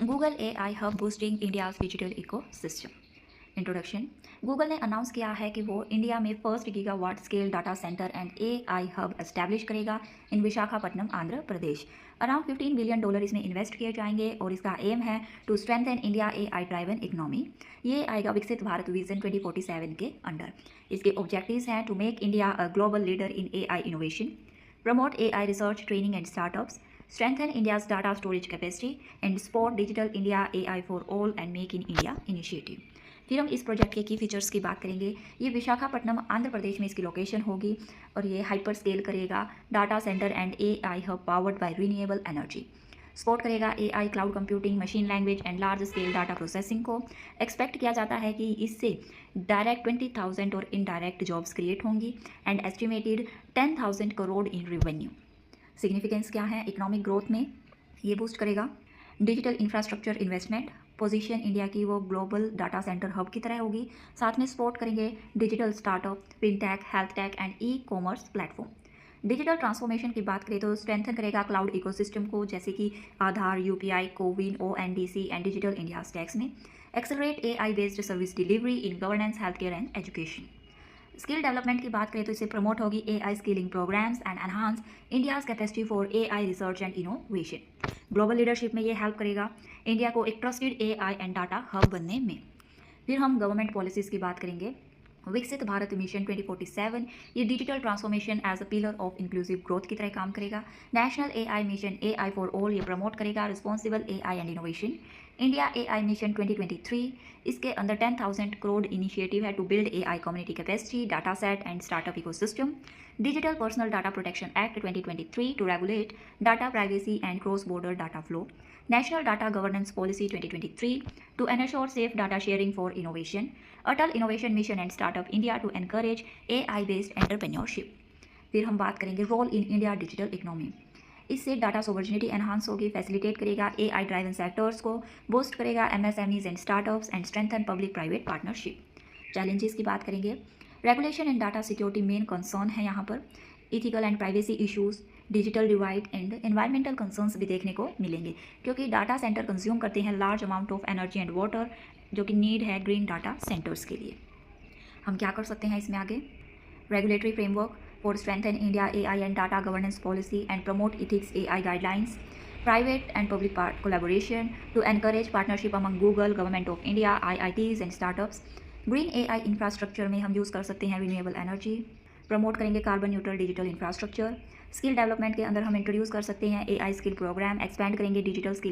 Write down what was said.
Google AI hub boosting India's digital ecosystem. Introduction. Google ने announce किया है कि वो इंडिया में first gigawatt scale data centre and AI hub establish करेगा in Visakhapatnam, Andhra Pradesh. Around $15 billion इसमें इन्वेस्ट किए जाएंगे और इसका एम है to strengthen India AI driven economy. ये आएगा विकसित भारत विजन 2047 के अंडर। इसके ऑब्जेक्टिव्स हैं to make India a global leader in AI innovation, promote AI research, training and startups, strengthen India's data storage capacity, and support Digital India AI for All and Make in India initiative। फिर हम इस project के की features की बात करेंगे। ये विशाखापट्टनम, आंध्र प्रदेश में इसकी लोकेशन होगी और ये हाइपर स्केल करेगा data centre and AI hub powered by renewable energy. Support करेगा AI, cloud computing, machine language and large scale data processing को। एक्सपेक्ट किया जाता है कि इससे डायरेक्ट 20,000 और इनडायरेक्ट जॉब्स क्रिएट होंगी and estimated 10,000 crore in revenue. Significance क्या है इकोनॉमिक ग्रोथ में? ये बूस्ट करेगा digital infrastructure investment, position India की वो ग्लोबल डाटा सेंटर हब की तरह होगी। साथ में सपोर्ट करेंगे digital startup, fintech, health take and e commerce platform. Digital transformation की बात करें तो स्ट्रेंथन करेगा क्लाउड इकोसिस्टम को, जैसे कि Aadhaar, UPI, CoWIN, ONDC and digital India stacks में। Accelerate AI based service delivery in governance, health care and education. Skill development की बात करें तो इससे प्रमोट होगी AI skilling programmes and enhance India's capacity for AI research and innovation. Global leadership में ये help करेगा इंडिया को एक trusted AI and data hub बनने में। फिर हम गवर्नमेंट पॉलिसीज़ की बात करेंगे। विकसित भारत मिशन 2047 ये digital transformation as a pillar of inclusive growth की तरह काम करेगा। National AI mission AI for all ये प्रमोट करेगा responsible AI and innovation. India AI mission 2023 इसके अंदर 10,000 करोड़ इनिशिएटिव है to build AI community capacity, data set and startup ecosystem. Digital personal data protection act 2023 to regulate data privacy and cross border data flow. National data governance policy 2023 to ensure safe data sharing for innovation. Atal innovation mission and startup India to encourage AI based entrepreneurship. फिर हम बात करेंगे role in India digital economy. इससे data sovereignty enhance होगी, facilitate करेगा AI driven sectors को, boost करेगा MSMEs and startups and strengthen public private partnership. Challenges की बात करेंगे। Regulation and data security main concern है यहाँ पर। Ethical and privacy issues, digital divide and environmental concerns भी देखने को मिलेंगे, क्योंकि डाटा सेंटर कंज्यूम करते हैं large amount of energy and water, जो कि नीड है ग्रीन डाटा सेंटर्स के लिए। हम क्या कर सकते हैं इसमें आगे? Regulatory framework for strengthen India AI and data governance policy and promote ethics AI guidelines. Private and public collaboration to encourage partnership among Google, government of India, IITs and startups. Green AI infrastructure में हम use कर सकते हैं renewable energy. Promote करेंगे carbon neutral digital infrastructure. Skill development के अंदर हम introduce कर सकते हैं AI स्किल प्रोग्राम। एक्सपैंड करेंगे डिजिटल स्किल